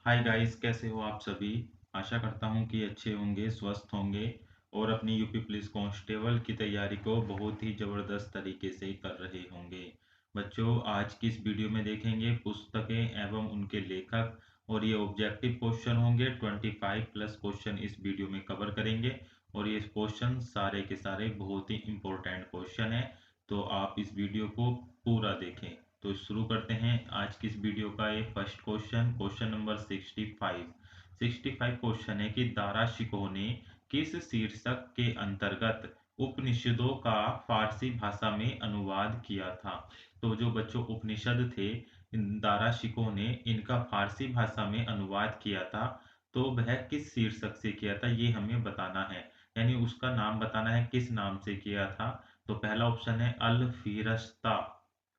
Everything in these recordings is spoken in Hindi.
हाय गाइस, कैसे हो आप सभी। आशा करता हूँ कि अच्छे होंगे, स्वस्थ होंगे और अपनी यूपी पुलिस कांस्टेबल की तैयारी को बहुत ही ज़बरदस्त तरीके से कर रहे होंगे। बच्चों, आज की इस वीडियो में देखेंगे पुस्तकें एवं उनके लेखक और ये ऑब्जेक्टिव क्वेश्चन होंगे। 25 प्लस क्वेश्चन इस वीडियो में कवर करेंगे और ये क्वेश्चन सारे के सारे बहुत ही इम्पोर्टेंट क्वेश्चन हैं, तो आप इस वीडियो को पूरा देखें। तो शुरू करते हैं आज की इस वीडियो का। ये फर्स्ट क्वेश्चन नंबर 65 क्वेश्चन है कि दारा शिकोह ने किस शीर्षक के अंतर्गत उपनिषदों का फारसी भाषा में अनुवाद किया था। तो जो बच्चों उपनिषद थे, दारा शिकोह ने इनका फारसी भाषा में अनुवाद किया था, तो वह किस शीर्षक से किया था ये हमें बताना है, यानी उसका नाम बताना है किस नाम से किया था। तो पहला ऑप्शन है अल फिरस्ता,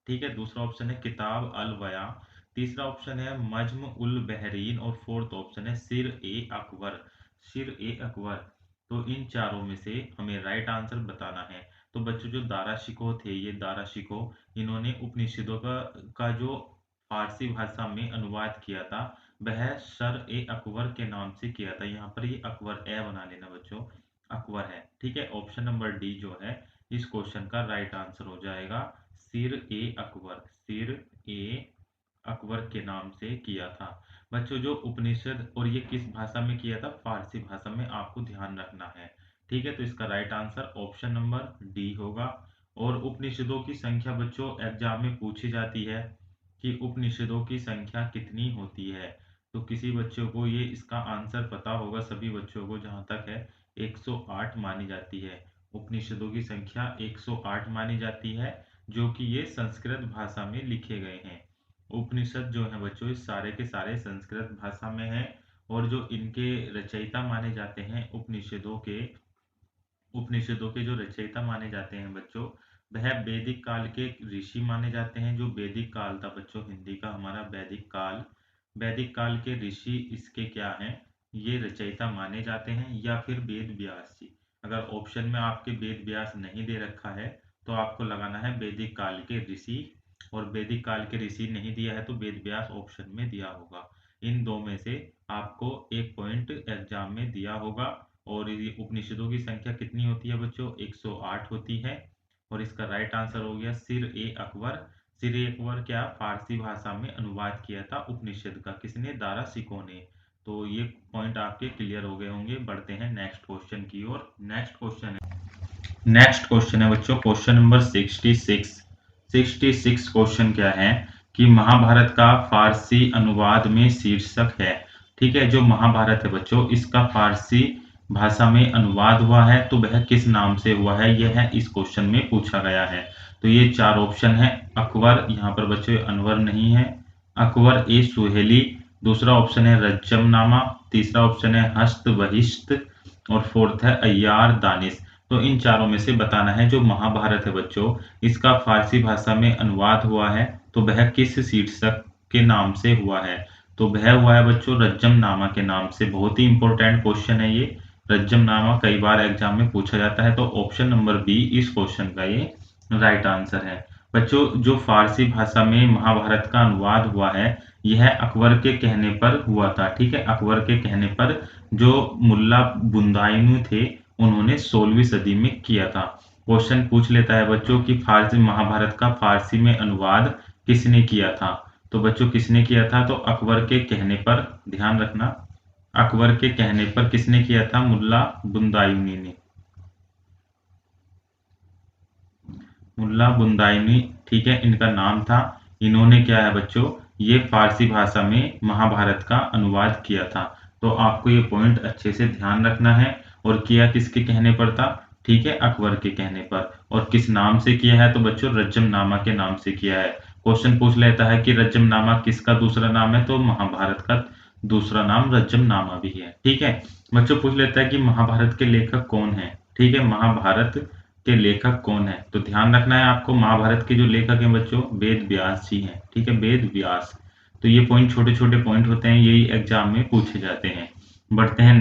ठीक है। दूसरा ऑप्शन है किताब अल बया। तीसरा ऑप्शन है मज्म उल बहरीन और फोर्थ ऑप्शन है सिर ए अकबर। सिर ए अकबर। तो इन चारों में से हमें राइट आंसर बताना है। तो बच्चों, जो दारा शिकोह थे, ये दारा शिकोह इन्होंने उपनिषदों का जो फारसी भाषा में अनुवाद किया था, वह सर ए अकबर के नाम से किया था। यहाँ पर ये अकबर ए बना लेना बच्चों, अकबर है, ठीक है। ऑप्शन नंबर डी जो है इस क्वेश्चन का राइट आंसर हो जाएगा। सिर ए अकबर, सिर ए अकबर के नाम से किया था। बच्चों, जो उपनिषद और ये किस भाषा में किया था, फारसी भाषा में, आपको ध्यान रखना है, ठीक है। तो इसका right answer option number D होगा। और उपनिषदों की संख्या बच्चों एग्जाम में पूछी जाती है कि उपनिषदों की संख्या कितनी होती है। तो किसी बच्चों को ये इसका आंसर पता होगा, सभी बच्चों को जहां तक है 108 मानी जाती है। उपनिषदों की संख्या 108 मानी जाती है, जो कि ये संस्कृत भाषा में लिखे गए हैं। उपनिषद जो है बच्चों, इस सारे के सारे संस्कृत भाषा में हैं। और जो इनके रचयिता माने जाते हैं उपनिषदों के जो रचयिता माने जाते हैं बच्चों, वह वैदिक काल के ऋषि माने जाते हैं। जो वैदिक काल था बच्चों, हिंदी का हमारा वैदिक काल के ऋषि इसके क्या हैं, ये रचयिता माने जाते हैं। या फिर वेद व्यास जी। अगर ऑप्शन में आपके वेद व्यास नहीं दे रखा है तो आपको लगाना है वैदिक काल के ऋषि, और वैदिक काल के ऋषि नहीं दिया है तो वेद व्यास ऑप्शन में दिया होगा। इन दो में से आपको एक पॉइंट एग्जाम में दिया होगा। और ये उपनिषदों की संख्या कितनी होती है बच्चों, 108 होती है। और इसका राइट आंसर हो गया सिर ए अकबर। सिर ए अकबर क्या फारसी भाषा में अनुवाद किया था उपनिषद का, किसने, दारा शिकोह ने। तो ये पॉइंट आपके क्लियर हो गए होंगे। बढ़ते हैं नेक्स्ट क्वेश्चन की ओर। नेक्स्ट क्वेश्चन है बच्चों क्वेश्चन नंबर 66 क्वेश्चन क्या है कि महाभारत का फारसी अनुवाद में शीर्षक है, ठीक है। जो महाभारत है बच्चों, इसका फारसी भाषा में अनुवाद हुआ है, तो वह किस नाम से हुआ है, यह है इस क्वेश्चन में पूछा गया है। तो ये चार ऑप्शन है। अकबर, यहाँ पर बच्चों अनवर नहीं है, अकबर ए सुहेली। दूसरा ऑप्शन है रज्जमनामा। तीसरा ऑप्शन है हस्त बहिष्त। और फोर्थ है अय्यार दानिश। तो इन चारों में से बताना है जो महाभारत है बच्चों, इसका फारसी भाषा में अनुवाद हुआ है, तो वह किस शीर्षक के नाम से हुआ है। तो वह हुआ है बच्चों रज्जमनामा के नाम से। बहुत ही इंपॉर्टेंट क्वेश्चन है ये। रज्जमनामा कई बार एग्जाम में पूछा जाता है, तो ऑप्शन नंबर बी इस क्वेश्चन का ये राइट आंसर है। बच्चों, जो फारसी भाषा में महाभारत का अनुवाद हुआ है, यह अकबर के कहने पर हुआ था, ठीक है। अकबर के कहने पर जो मुल्ला बुंदाइनु थे, उन्होंने 16वीं सदी में किया था। क्वेश्चन पूछ लेता है बच्चों कि फारसी महाभारत का फारसी में अनुवाद किसने किया था। तो बच्चों किसने किया था, तो अकबर के कहने पर, ध्यान रखना, अकबर के कहने पर किसने किया था, मुल्ला बुंदाइनी ने। मुल्ला बुंदाइनी, ठीक है, इनका नाम था। इन्होंने क्या है बच्चों, ये फारसी भाषा में महाभारत का अनुवाद किया था। तो आपको ये पॉइंट अच्छे से ध्यान रखना है। और किया किसके कहने पर था, ठीक है, अकबर के कहने पर। और किस नाम से किया है, तो बच्चों रज्जमनामा के नाम से किया है। क्वेश्चन पूछ लेता है कि रज्जमनामा किसका दूसरा नाम है, तो महाभारत का दूसरा नाम रज्जमनामा भी है, ठीक है। बच्चों पूछ लेता है कि महाभारत के लेखक कौन है, ठीक है, महाभारत के लेखक कौन है। तो ध्यान रखना है आपको, महाभारत के जो लेखक हैं बच्चों, वेद व्यास जी हैं, ठीक है, वेद व्यास। तो ये पॉइंट छोटे छोटे पॉइंट होते हैं, यही एग्जाम में पूछे जाते हैं। बढ़ते हैं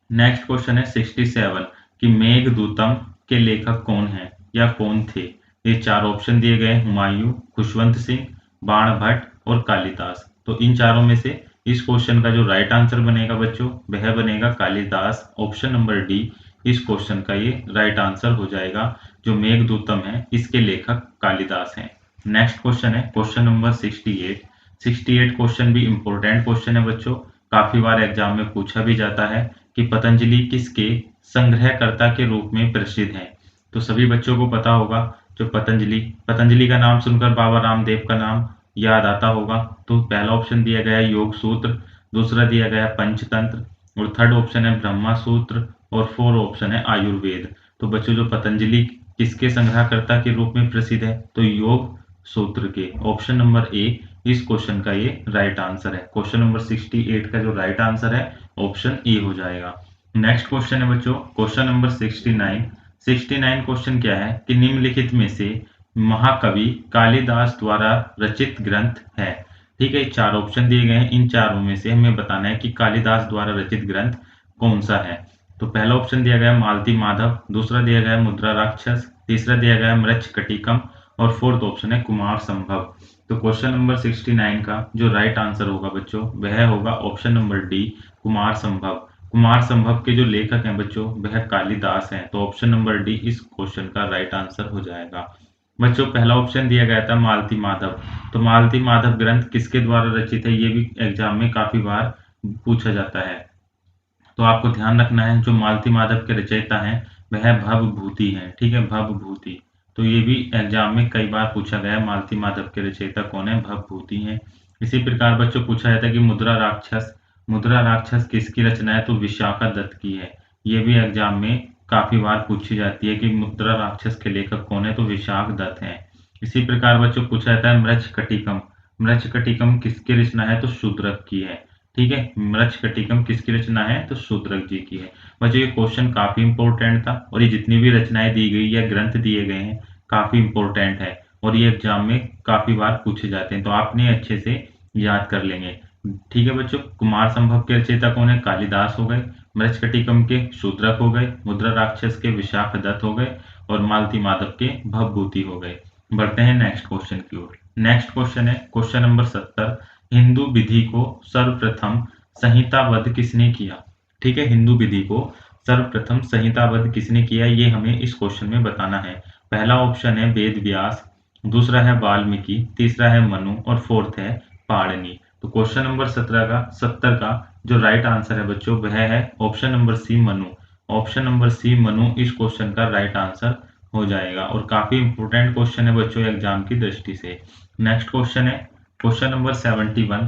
नेक्स्ट क्वेश्चन है 67 कि मेघदूतम के लेखक कौन है या कौन थे। ये चार ऑप्शन दिए गए, हुमायूं, खुशवंत सिंह, बाण भट्ट और कालिदास। तो इन चारों में से इस क्वेश्चन का जो राइट आंसर बनेगा बच्चों वह बनेगा कालिदास। ऑप्शन नंबर डी इस क्वेश्चन का ये राइट आंसर हो जाएगा। जो मेघदूतम है इसके लेखक कालिदास हैं। नेक्स्ट क्वेश्चन है क्वेश्चन नंबर 68। 68 क्वेश्चन भी इंपॉर्टेंट क्वेश्चन है बच्चों, काफी बार एग्जाम में पूछा भी जाता है कि पतंजलि किसके संग्रहकर्ता के रूप में प्रसिद्ध हैं। तो सभी बच्चों को पता होगा जो पतंजलि पतंजलि का नाम सुनकर बाबा रामदेव का नाम याद आता होगा। तो पहला ऑप्शन दिया गया है योग सूत्र, दूसरा दिया गया है पंचतंत्र, और थर्ड ऑप्शन है ब्रह्मा सूत्र, और फोर्थ ऑप्शन है आयुर्वेद। तो बच्चों जो पतंजलि किसके संग्रहकर्ता के रूप में प्रसिद्ध है, तो योग सूत्र के। ऑप्शन नंबर ए इस क्वेश्चन का ये राइट आंसर है। क्वेश्चन नंबर 68 का जो राइट आंसर है ऑप्शन ए हो जाएगा। नेक्स्ट क्वेश्चन है बच्चों क्वेश्चन नंबर 69। 69 क्वेश्चन क्या है कि निम्नलिखित में से महाकवि कालिदास द्वारा रचित ग्रंथ है। ठीक है, चार ऑप्शन दिए गए हैं, इन चारों में से हमें बताना है कि कालिदास द्वारा रचित ग्रंथ कौन सा है। तो पहला ऑप्शन दिया गया है मालती माधव, दूसरा दिया गया है मुद्रा राक्षस, तीसरा दिया गया है मृच्छकटिकम, और फोर्थ ऑप्शन है कुमार संभव। तो क्वेश्चन नंबर 69 का जो राइट आंसर होगा बच्चों वह होगा ऑप्शन नंबर डी कुमार संभव। कुमार संभव के जो लेखक हैं बच्चों वह कालिदास हैं। तो ऑप्शन नंबर डी इस क्वेश्चन का राइट आंसर हो जाएगा। बच्चों पहला ऑप्शन दिया गया था मालती माधव। तो मालती माधव ग्रंथ किसके द्वारा रचित है, ये भी एग्जाम में काफी बार पूछा जाता है। तो आपको ध्यान रखना है जो मालती माधव के रचयिता हैं वह भवभूति हैं। ठीक है, भवभूति। तो ये भी एग्जाम में कई बार पूछा गया है मालती माधव के रचयिता कौन है, भवभूति हैं। इसी प्रकार बच्चों पूछा जाता है कि मुद्रा राक्षस, मुद्रा राक्षस किसकी रचना है, तो विशाखा दत्त की है। ये भी एग्जाम में काफी बार पूछी जाती है कि मुद्रा राक्षस के लेखक कौन है, तो विशाख दत्त हैं। इसी प्रकार बच्चों पूछा जाता है मृच्छकटिकम, मृच्छकटिकम किसकी रचना है, तो शूद्रक की है। ठीक है, मृच्छकटिकम किसकी रचना है, तो शूद्रक जी की है। बच्चों ये क्वेश्चन काफी इंपॉर्टेंट था, और ये जितनी भी रचनाएं दी गई या ग्रंथ दिए गए हैं काफी इंपॉर्टेंट है, और ये एग्जाम में काफी बार पूछे जाते हैं, तो आपने अच्छे से याद कर लेंगे। ठीक है बच्चों, कुमार संभव के रचयिता कौन है, कालिदास हो गए, मृच्छकटिकम के शूद्रक हो गए, मुद्रा राक्षस के विशाख दत्त हो गए, और मालती माधव के भवभूति हो गए। बढ़ते हैं नेक्स्ट क्वेश्चन की ओर। नेक्स्ट क्वेश्चन है क्वेश्चन नंबर 70। हिंदू विधि को सर्वप्रथम संहिताबद्ध किसने किया। ठीक है, हिंदू विधि को सर्वप्रथम संहिताबद्ध किसने किया, ये हमें इस क्वेश्चन में बताना है। पहला ऑप्शन है वेद व्यास, दूसरा है वाल्मीकि, तीसरा है मनु, और फोर्थ है पाणिनि। तो क्वेश्चन नंबर 70 का जो राइट आंसर है बच्चों वह है option number C Manu. Option number C Manu इस क्वेश्चन का राइट आंसर हो जाएगा, और काफी इंपोर्टेंट क्वेश्चन है बच्चों एग्जाम की दृष्टि से। नेक्स्ट क्वेश्चन है क्वेश्चन नंबर 71।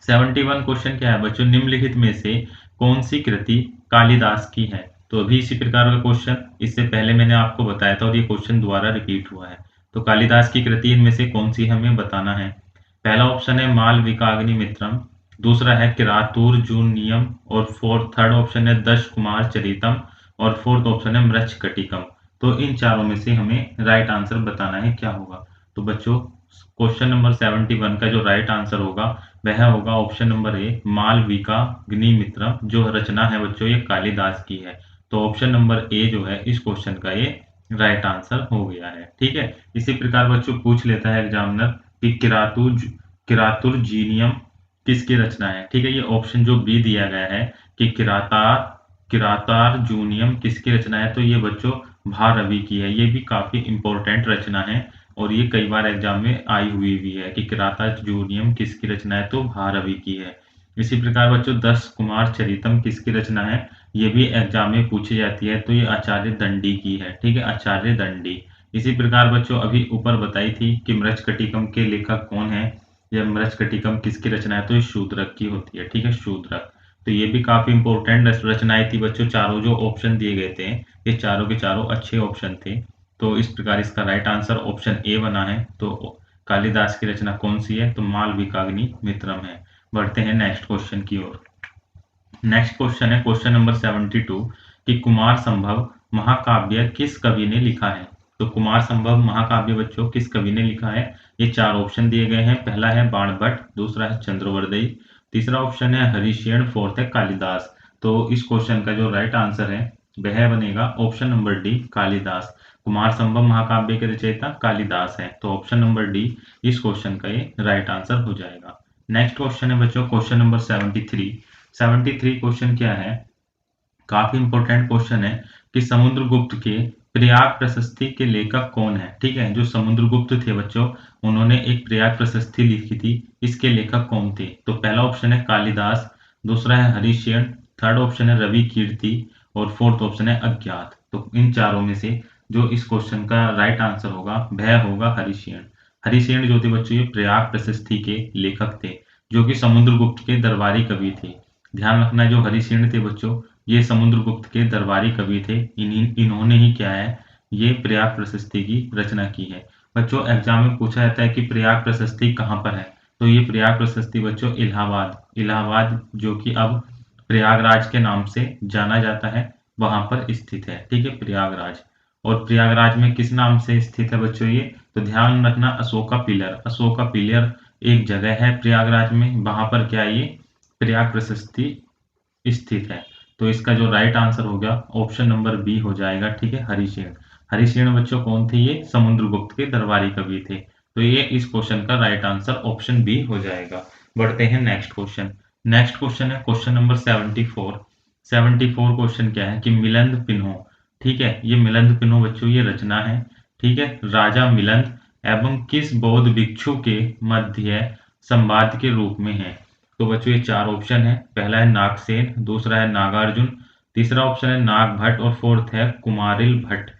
71 क्वेश्चन क्या है बच्चों, निम्नलिखित में से कौन सी कृति कालिदास की है। तो अभी इसी प्रकार का क्वेश्चन इससे पहले मैंने आपको बताया था, और ये क्वेश्चन दोबारा रिपीट हुआ है। तो कालिदास की कृति इनमें से कौन सी हमें बताना है। पहला ऑप्शन है मालविकाग्निमित्रम, दूसरा है किरातूर्जुनीयम, और थर्ड ऑप्शन है दश कुमार चरितम, और फोर्थ ऑप्शन है मृच्छकटिकम। तो इन चारों में से हमें राइट आंसर बताना है क्या होगा। तो बच्चों क्वेश्चन नंबर 71 का जो राइट आंसर होगा वह होगा ऑप्शन नंबर ए मालविकाग्निमित्रम। जो रचना है बच्चों ये कालिदास की है। तो ऑप्शन नंबर ए जो है इस क्वेश्चन का ये राइट आंसर हो गया है। ठीक है, इसी प्रकार बच्चों पूछ लेता है एग्जामिनर कि किरातुर्जीनियम किसकी रचना है। ठीक है, ये ऑप्शन जो बी दिया गया है कि किरातार्जुनियम किसकी रचना है, तो ये बच्चों भारवि की है। ये भी काफी इंपॉर्टेंट रचना है, और ये कई बार एग्जाम में आई हुई भी है कि किरातार्जुनियम किसकी रचना है, तो भारवि की है। इसी प्रकार बच्चों दस कुमार चरितम किसकी रचना है, ये भी एग्जाम में पूछी जाती है, तो ये आचार्य दंडी की है। ठीक है, आचार्य दंडी। इसी प्रकार बच्चों अभी ऊपर बताई थी कि मृच्छकटिकम के लेखक कौन है, या मृच्छकटिकम किसकी रचना है, तो ये शूद्रक की होती है। ठीक है, शूद्रक। तो ये भी काफी इंपॉर्टेंट रचनाएं थी बच्चों। चारों जो ऑप्शन दिए गए थे ये चारों के चारों अच्छे ऑप्शन थे। तो इस प्रकार इसका राइट आंसर ऑप्शन ए बना है। तो कालिदास की रचना कौन सी है, तो मालविकाग्निमित्रम है। बढ़ते हैं नेक्स्ट क्वेश्चन की ओर। नेक्स्ट क्वेश्चन है क्वेश्चन नंबर 72 कि कुमार संभव महाकाव्य किस कवि ने लिखा है। तो कुमार संभव महाकाव्य बच्चों किस कवि ने लिखा है, ये चार ऑप्शन दिए गए हैं। पहला है बाणभट्ट, दूसरा है चंद्रवर्दी, तीसरा ऑप्शन है हरिशेन, फोर्थ है कालिदास। तो इस क्वेश्चन का जो राइट आंसर है वह बनेगा option number D Kalidas. Kumar संभव महाकाव्य के रचयिता कालिदास है। तो ऑप्शन नंबर डी इस क्वेश्चन का ये राइट आंसर हो जाएगा। नेक्स्ट क्वेश्चन है बच्चों क्वेश्चन नंबर 73। 73 क्वेश्चन क्या है, काफी इंपॉर्टेंट क्वेश्चन है कि समुद्रगुप्त के प्रयाग प्रशस्ति के लेखक कौन है। ठीक है, जो समुद्रगुप्त थे बच्चों, उन्होंने एक प्रयाग प्रशस्ति लिखी थी, इसके लेखक कौन थे? तो पहला ऑप्शन है कालिदास, दूसरा है हरिशयन, थर्ड ऑप्शन है रवि कीर्ति और फोर्थ ऑप्शन है अज्ञात। तो इन चारों में से जो इस क्वेश्चन का राइट आंसर होगा वह होगा हरिशयन। हरिशयन जो थे बच्चों ये प्रयाग प्रशस्ति के लेखक थे, जो कि समुद्रगुप्त के दरबारी कवि थे। ध्यान रखना, जो हरिशयन थे बच्चों ये समुद्रगुप्त के दरबारी कवि थे। इन्होंने ही क्या है, ये प्रयाग प्रशस्ति की रचना की है। बच्चों एग्जाम में पूछा जाता है कि प्रयाग प्रशस्ति कहाँ पर है, तो ये प्रयाग प्रशस्ति बच्चों इलाहाबाद, इलाहाबाद जो कि अब प्रयागराज के नाम से जाना जाता है, वहां पर स्थित है। ठीक है, प्रयागराज। और प्रयागराज में किस नाम से स्थित है बच्चों ये, तो ध्यान रखना अशोका पिलर, अशोका पिलर एक जगह है प्रयागराज में, वहां पर क्या ये प्रयाग प्रशस्ति स्थित है। तो इसका जो राइट आंसर होगा ऑप्शन नंबर बी हो जाएगा। ठीक है, हरिशेन। हरिशेन बच्चों कौन थे? ये समुद्रगुप्त के दरबारी कवि थे। तो ये इस क्वेश्चन का राइट आंसर ऑप्शन बी हो जाएगा। बढ़ते हैं नेक्स्ट क्वेश्चन। नेक्स्ट क्वेश्चन है क्वेश्चन नंबर 74। 74 क्वेश्चन क्या है कि मिलिंद पिन्हो। ठीक है, ये मिलिंद पिन्हो बच्चों ये रचना है। ठीक है, राजा मिलिंद एवं किस बौद्ध भिक्षु के मध्य संवाद के रूप में है। तो बच्चों ये चार ऑप्शन है, पहला है नागसेन, दूसरा है नागार्जुन, तीसरा ऑप्शन है नागभट्ट और फोर्थ है कुमारिल भट्ट।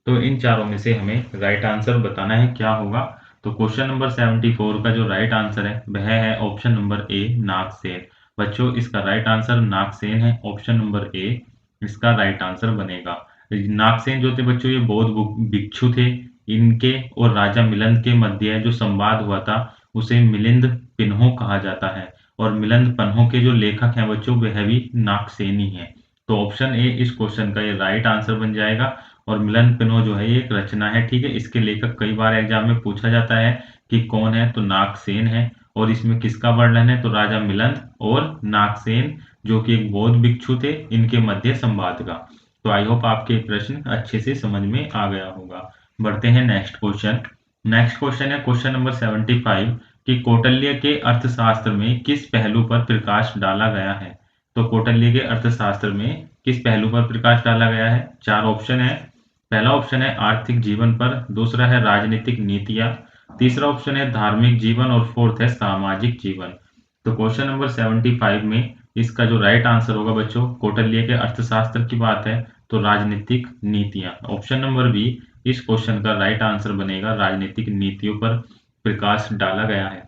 तो इन चारों में से हमें राइट आंसर बताना है क्या होगा। तो क्वेश्चन नंबर 74 का जो राइट आंसर है वह है ऑप्शन नंबर ए नागसेन। बच्चों इसका राइट आंसर नागसेन है, ऑप्शन नंबर ए इसका राइट आंसर बनेगा। नागसेन जो थे बच्चों ये बौद्ध भिक्षु थे, इनके और राजा मिलिंद के मध्य जो संवाद हुआ था उसे मिलिंद पिन्हो कहा जाता है। और मिलिंद पिन्हो के जो लेखक हैं बच्चों वह भी नागसेनी हैं। तो ऑप्शन ए इस क्वेश्चन का ये राइट आंसर बन जाएगा। और मिलिंद पिन्हो जो है ये एक रचना है। ठीक है, इसके लेखक कई बार एग्जाम में पूछा जाता है कि कौन है, तो नागसेन है। और इसमें किसका वर्णन है, तो राजा मिलिंद और नागसेन जो कि एक बौद्ध भिक्षु थे, इनके मध्य संवाद का। तो आई होप आपके प्रश्न अच्छे से समझ में आ गया होगा। बढ़ते हैं नेक्स्ट क्वेश्चन। नेक्स्ट क्वेश्चन है क्वेश्चन नंबर 75 कि कौटिल्य के अर्थशास्त्र में किस पहलू पर प्रकाश डाला गया है। तो कौटिल्य के अर्थशास्त्र में किस पहलू पर प्रकाश डाला गया है? चार ऑप्शन है। पहला ऑप्शन है आर्थिक जीवन पर, दूसरा है राजनीतिक नीतियां, तीसरा ऑप्शन है धार्मिक जीवन और फोर्थ है सामाजिक जीवन। तो क्वेश्चन नंबर 75 में इसका जो राइट आंसर होगा बच्चों, कौटिल्य के अर्थशास्त्र की बात है तो राजनीतिक नीतियां, ऑप्शन नंबर बी इस क्वेश्चन का राइट आंसर बनेगा। राजनीतिक नीतियों पर प्रकाश डाला गया है।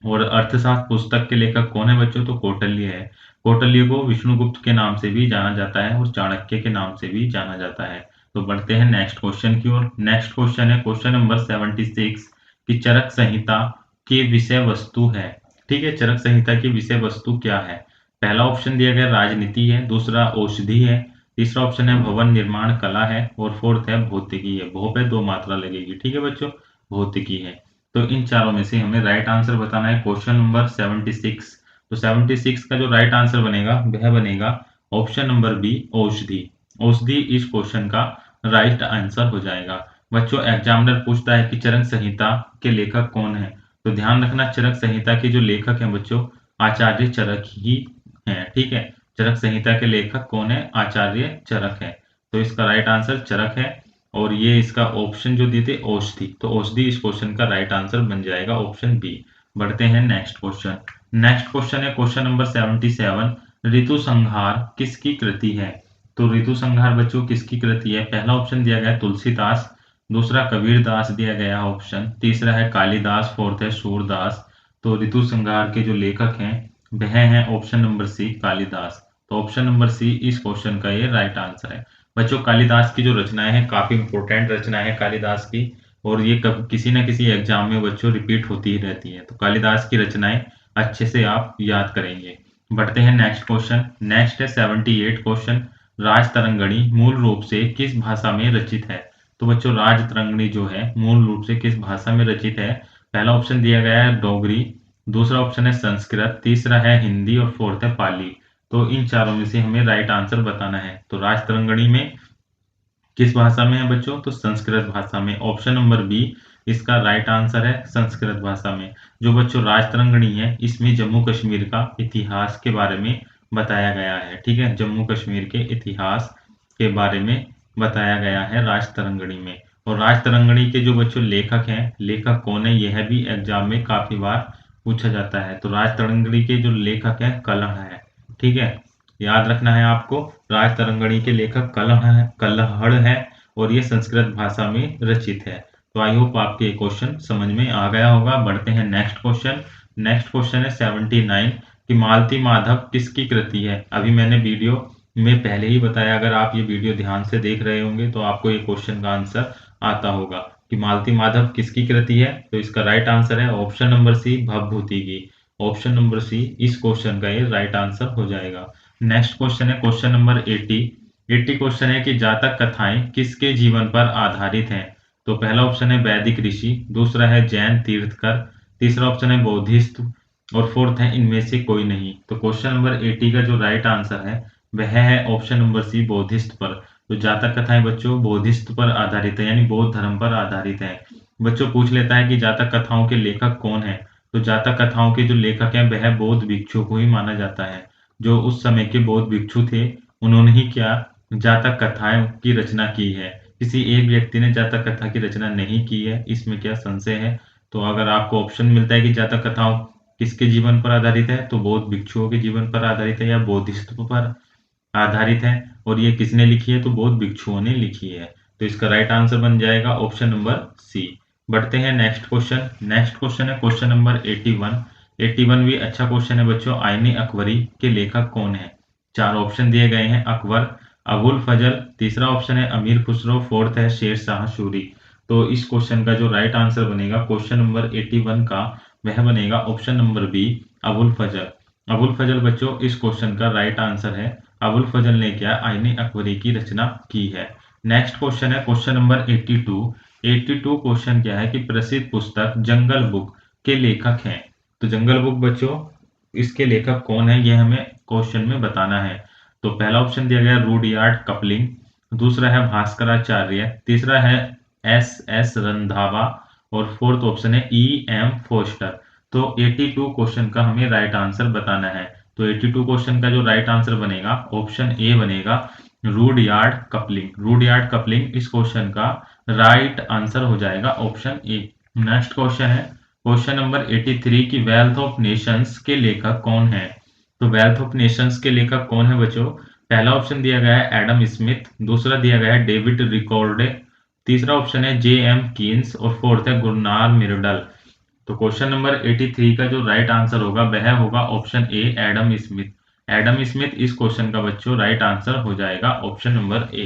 और अर्थशास्त्र पुस्तक के लेखक कौन है बच्चों, तो कौटिल्य है। कौटिल्य को विष्णुगुप्त के नाम से भी जाना जाता है और चाणक्य के नाम से भी जाना जाता है। तो बढ़ते हैं नेक्स्ट क्वेश्चन की ओर। नेक्स्ट क्वेश्चन है क्वेश्चन नंबर 76 कि चरक संहिता की विषय वस्तु है। ठीक है, चरक संहिता की विषय वस्तु क्या है? पहला ऑप्शन दिया गया राजनीति है, दूसरा औषधि है, तीसरा ऑप्शन है भवन निर्माण कला है और फोर्थ है भौतिकी है। भौ पे दो मात्रा लगेगी। ठीक है बच्चों, भौतिकी है। तो इन चारों में से हमें राइट आंसर बताना है क्वेश्चन नंबर 76। तो 76 का जो राइट आंसर बनेगा वह बनेगा ऑप्शन नंबर बी औषधि। औषधि इस क्वेश्चन का राइट आंसर हो जाएगा। बच्चों एग्जामिनर पूछता है कि चरक संहिता के लेखक कौन है, तो ध्यान रखना चरक संहिता के जो लेखक हैं बच्चों आचार्य चरक ही हैं। ठीक है, चरक संहिता के लेखक कौन है? आचार्य चरक है। तो इसका राइट आंसर चरक है। और ये इसका ऑप्शन जो दिए थे औषधि, तो औषधि इस क्वेश्चन का राइट आंसर बन जाएगा ऑप्शन बी। बढ़ते हैं नेक्स्ट क्वेश्चन। नेक्स्ट क्वेश्चन है क्वेश्चन नंबर 77 ऋतु संहार किसकी कृति है। तो ऋतु संहार बच्चों किसकी कृति है? पहला ऑप्शन दिया गया है तुलसीदास, दूसरा कबीर दास दिया गया ऑप्शन, तीसरा है कालिदास, फोर्थ है सूरदास। तो ऋतु संहार के जो लेखक हैं वह हैं ऑप्शन नंबर सी कालिदास। तो ऑप्शन नंबर सी इस क्वेश्चन का ये राइट आंसर है। बच्चों कालिदास की जो रचनाएं हैं काफी इंपॉर्टेंट रचनाएं हैं कालिदास की, और ये कब किसी न किसी एग्जाम में बच्चों रिपीट होती ही रहती है। तो कालिदास की रचनाएं अच्छे से आप याद करेंगे। बढ़ते हैं नेक्स्ट क्वेश्चन। नेक्स्ट है 78 क्वेश्चन राजतरंगिणी मूल रूप से किस भाषा में रचित है। तो बच्चों राजतरंगिणी जो है मूल रूप से किस भाषा में रचित है? पहला ऑप्शन दिया गया है डोगरी, दूसरा ऑप्शन है संस्कृत, तीसरा है हिंदी और फोर्थ है पाली। तो इन चारों में से हमें राइट आंसर बताना है। तो राजतरंगिणी में किस भाषा में है बच्चों? तो संस्कृत भाषा में। ऑप्शन नंबर बी इसका राइट आंसर है, संस्कृत भाषा में। जो बच्चों राजतरंगिणी है, इसमें जम्मू कश्मीर का इतिहास के बारे में बताया गया है। ठीक है, जम्मू कश्मीर के इतिहास के बारे में बताया गया है राजतरंगिणी में। और राजतरंगिणी के जो बच्चों लेखक हैं, लेखक कौन है, यह भी एग्जाम में काफी बार पूछा जाता है। तो राजतरंगिणी के जो लेखक हैं कलह है। ठीक है, याद रखना है आपको, राजतरंगिणी के लेखक कलहड़ है और ये संस्कृत भाषा में रचित है। तो आई होप आपके ये क्वेश्चन समझ में आ गया होगा। बढ़ते हैं नेक्स्ट क्वेश्चन। नेक्स्ट क्वेश्चन है 79 कि मालती माधव किसकी कृति है? अभी मैंने वीडियो में पहले ही बताया, अगर आप ये वीडियो ध्यान से देख रहे होंगे तो आपको ये क्वेश्चन का आंसर आता होगा कि मालती माधव किसकी कृति है। तो इसका राइट आंसर है ऑप्शन नंबर सी, भवभूति की। ऑप्शन नंबर सी इस क्वेश्चन का ये राइट आंसर हो जाएगा। नेक्स्ट क्वेश्चन है क्वेश्चन नंबर 80 क्वेश्चन है कि जातक कथाएं किसके जीवन पर आधारित हैं? तो पहला ऑप्शन है वैदिक ऋषि, दूसरा है जैन तीर्थकर, तीसरा ऑप्शन है बौद्धिस्ट और फोर्थ है इनमें से कोई नहीं। तो क्वेश्चन नंबर 80 का जो राइट आंसर है वह है ऑप्शन नंबर सी, बौद्धिस्ट पर। तो जातक कथाएं बच्चों बौद्धिस्ट पर आधारित है, यानी बौद्ध धर्म पर आधारित है। बच्चों पूछ लेता है कि जातक कथाओं के लेखक कौन है? तो जातक कथाओं के जो लेखक हैं वह बौद्ध भिक्षु को ही माना जाता है। जो उस समय के बौद्ध भिक्षु थे, उन्होंने ही क्या जातक कथाएं की रचना की है। किसी एक व्यक्ति ने जातक कथा की रचना नहीं की है, इसमें क्या संशय है? तो अगर आपको ऑप्शन मिलता है कि जातक कथाओं किसके जीवन पर आधारित है, तो बौद्ध भिक्षुओं के जीवन पर आधारित है या बौद्धिस्ट पर आधारित है। और ये किसने लिखी है? तो बौद्ध भिक्षुओं ने लिखी है। तो इसका राइट आंसर बन जाएगा ऑप्शन नंबर सी। बढ़ते हैं नेक्स्ट क्वेश्चन। नेक्स्ट क्वेश्चन है क्वेश्चन नंबर 81। 81 भी अच्छा क्वेश्चन है बच्चों। आईने अकबरी के लेखक कौन है? चार ऑप्शन दिए गए हैं, अकबर, अबुल फजल, तीसरा ऑप्शन है अमीर खुसरो, फोर्थ है शेर शाह सूरी। तो इस क्वेश्चन का जो राइट आंसर बनेगा क्वेश्चन नंबर 81 का, वह बनेगा ऑप्शन नंबर बी, अबुल फजल। अबुल फजल बच्चों इस क्वेश्चन का राइट आंसर है। अबुल फजल ने क्या आईने अकबरी की रचना की है। नेक्स्ट क्वेश्चन है क्वेश्चन नंबर 82। 82 क्वेश्चन क्या है कि प्रसिद्ध पुस्तक जंगल बुक के लेखक हैं। तो जंगल बुक बच्चों इसके लेखक कौन है, यह हमें क्वेश्चन में बताना है। तो पहला ऑप्शन दिया गया रूडयार्ड कपलिंग, दूसरा है भास्कराचार्य, तीसरा है एस एस रंधावा और फोर्थ ऑप्शन है ई एम फोस्टर। तो 82 क्वेश्चन का हमें राइट आंसर बताना है। तो 82 क्वेश्चन का जो राइट आंसर बनेगा ऑप्शन ए बनेगा, रूडयार्ड कपलिंग। रूडयार्ड कपलिंग इस क्वेश्चन का राइट आंसर हो जाएगा ऑप्शन ए। नेक्स्ट क्वेश्चन है क्वेश्चन नंबर 83 की वेल्थ ऑफ नेशंस के लेखक कौन है? तो वेल्थ ऑफ नेशंस के लेखक कौन है बच्चों? पहला ऑप्शन दिया गया है एडम स्मिथ, दूसरा दिया गया है डेविड रिकॉर्डे, तीसरा ऑप्शन है जे एम कीन्स और फोर्थ है गुरनार मिर्डल। तो क्वेश्चन नंबर 83 का जो राइट आंसर होगा वह होगा option A, Adam Smith. Adam Smith इस क्वेश्चन का बच्चों राइट आंसर हो जाएगा option number A.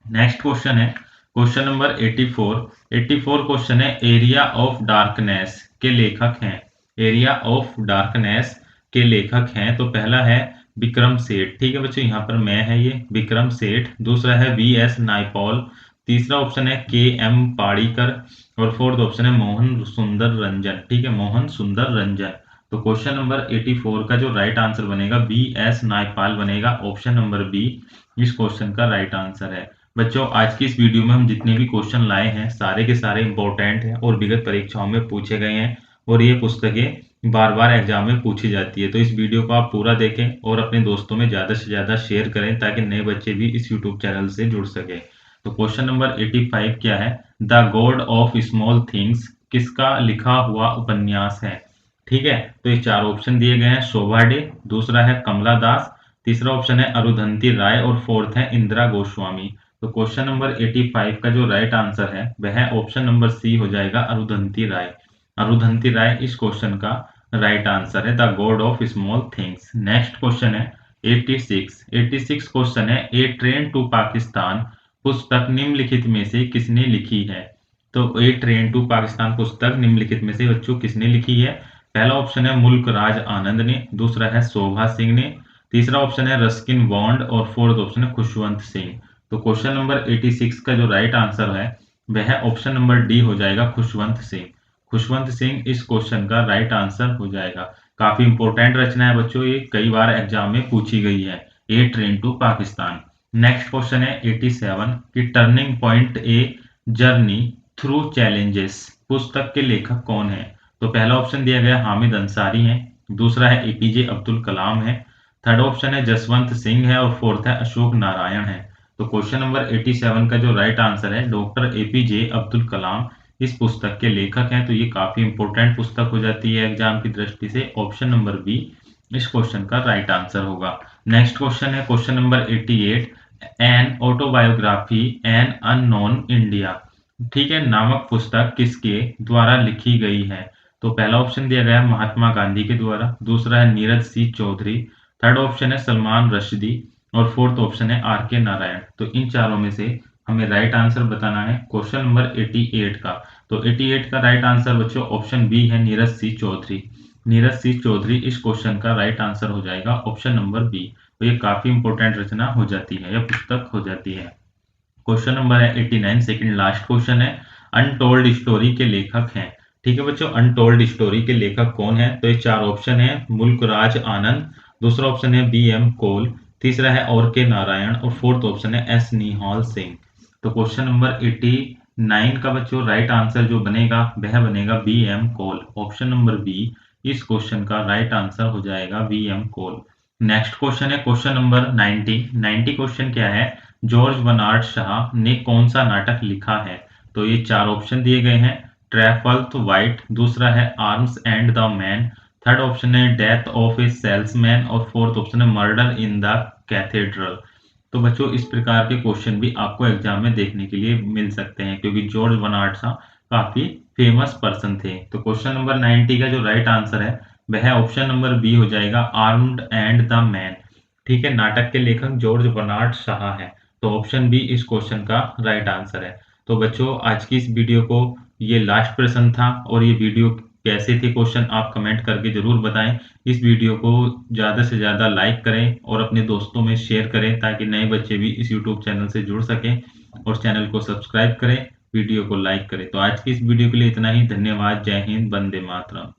Next question है क्वेश्चन नंबर 84। 84 क्वेश्चन है एरिया ऑफ डार्कनेस के लेखक हैं। एरिया ऑफ डार्कनेस के लेखक हैं। तो पहला है विक्रम सेठ। ठीक है बच्चों, यहाँ पर मैं है ये विक्रम सेठ, दूसरा है वी एस नायपॉल, तीसरा ऑप्शन है के एम पाड़ीकर और फोर्थ ऑप्शन है मोहन सुंदर रंजन। ठीक है, मोहन सुंदर रंजन। तो क्वेश्चन नंबर 84 का जो राइट आंसर बनेगा बी एस नायपाल बनेगा, ऑप्शन नंबर बी इस क्वेश्चन का राइट आंसर है। बच्चों आज की इस वीडियो में हम जितने भी क्वेश्चन लाए हैं सारे के सारे इंपॉर्टेंट हैं और विगत परीक्षाओं में पूछे गए हैं और ये पुस्तकें बार बार एग्जाम में पूछी जाती है। तो इस वीडियो को आप पूरा देखें और अपने दोस्तों में ज़्यादा से ज़्यादा शेयर करें ताकि नए बच्चे भी इस यूट्यूब चैनल से जुड़ सके। तो क्वेश्चन नंबर 85 क्या है? The God of small things किसका लिखा हुआ उपन्यास है? ठीक है, तो ये चार ऑप्शन दिए गए हैं, शोभा डे, दूसरा है कमला दास, तीसरा ऑप्शन है अरुंधति राय और फोर्थ है इंदिरा गोस्वामी। तो क्वेश्चन नंबर 85 का जो राइट आंसर है वह ऑप्शन नंबर सी हो जाएगा, अरुंधति राय। अरुंधति राय इस क्वेश्चन का राइट आंसर है, the God of small things. Next question है 86। 86 क्वेश्चन है ए ट्रेन टू पाकिस्तान पुस्तक निम्नलिखित में से किसने लिखी है? तो ए ट्रेन टू पाकिस्तान पुस्तक निम्नलिखित में से बच्चों किसने लिखी है? पहला ऑप्शन है मुल्क राज आनंद ने, दूसरा है शोभा सिंह ने, तीसरा ऑप्शन है रस्किन बॉन्ड और फोर्थ ऑप्शन है खुशवंत सिंह। तो क्वेश्चन नंबर 86 का जो राइट आंसर है वह ऑप्शन नंबर डी हो जाएगा, खुशवंत सिंह। खुशवंत सिंह इस क्वेश्चन का राइट आंसर हो जाएगा। काफी इंपॉर्टेंट रचना है बच्चों, ये कई बार एग्जाम में पूछी गई है, a train to Pakistan. Next question है 87 कि turning point a journey through challenges पुस्तक के लेखक कौन है। तो पहला ऑप्शन दिया गया हामिद अंसारी है, दूसरा है एपीजे अब्दुल कलाम है, थर्ड ऑप्शन है जसवंत सिंह है और फोर्थ है अशोक नारायण है। तो क्वेश्चन नंबर 87 का जो राइट आंसर है डॉक्टर एपीजे अब्दुल कलाम इस पुस्तक के लेखक हैं। तो ये काफी इंपॉर्टेंट पुस्तक हो जाती है एग्जाम की दृष्टि से। ऑप्शन नंबर बी इस क्वेश्चन का राइट आंसर होगा। नेक्स्ट क्वेश्चन है question number 88 an autobiography an unknown India, ठीक है, नामक पुस्तक किसके द्वारा लिखी गई है। तो पहला ऑप्शन दिया गया है महात्मा गांधी के द्वारा, दूसरा है नीरज सी चौधरी, थर्ड ऑप्शन है सलमान रश्दी और फोर्थ ऑप्शन है आर के नारायण। तो इन चारों में से हमें राइट आंसर बताना है क्वेश्चन नंबर 88 का। तो 88 का राइट आंसर बच्चों ऑप्शन बी है नीरज सी चौधरी। नीरज सी चौधरी इस क्वेश्चन का राइट आंसर हो जाएगा ऑप्शन नंबर बी। तो ये काफी इंपॉर्टेंट रचना हो जाती है या पुस्तक हो जाती है। क्वेश्चन नंबर है 89 सेकंड लास्ट क्वेश्चन है अनटोल्ड स्टोरी के लेखक हैं। ठीक है बच्चों, अनटोल्ड स्टोरी के लेखक कौन है। तो ये चार ऑप्शन है मुल्कराज आनंद, दूसरा ऑप्शन है बी एम कोल, तीसरा है और के नारायण और फोर्थ ऑप्शन है एस निहाल सिंह। तो क्वेश्चन नंबर 89 का बच्चों राइट आंसर जो बनेगा वह बनेगा बी एम कोल। ऑप्शन नंबर बी इस क्वेश्चन का राइट आंसर हो जाएगा बी एम कोल। नेक्स्ट क्वेश्चन है क्वेश्चन नंबर 90 क्वेश्चन क्या है जॉर्ज बर्नार्ड शाह ने कौन सा नाटक लिखा है। तो ये चार ऑप्शन दिए गए हैं ट्रैफल्थ वाइट, दूसरा है arms and the man, third option है डेथ ऑफ ए सेल्समैन और फोर्थ ऑप्शन है मर्डर इन द कैथेड्रल। तो बच्चों इस प्रकार के क्वेश्चन भी आपको एग्जाम में देखने के लिए मिल सकते हैं क्योंकि जॉर्ज बर्नार्ड शाह काफी फेमस पर्सन थे। तो क्वेश्चन नंबर 90 का जो राइट आंसर है वह ऑप्शन नंबर बी हो जाएगा आर्म्ड एंड द मैन। ठीक है, नाटक के लेखक जॉर्ज बर्नार्ड शाह है। तो ऑप्शन बी इस क्वेश्चन का राइट आंसर है। तो बच्चों आज की इस वीडियो को ये लास्ट प्रश्न था और ये वीडियो कैसे थे क्वेश्चन आप कमेंट करके जरूर बताएं। इस वीडियो को ज़्यादा से ज़्यादा लाइक करें और अपने दोस्तों में शेयर करें ताकि नए बच्चे भी इस यूट्यूब चैनल से जुड़ सकें और चैनल को सब्सक्राइब करें, वीडियो को लाइक करें। तो आज की इस वीडियो के लिए इतना ही, धन्यवाद, जय हिंद, वंदे मातरम।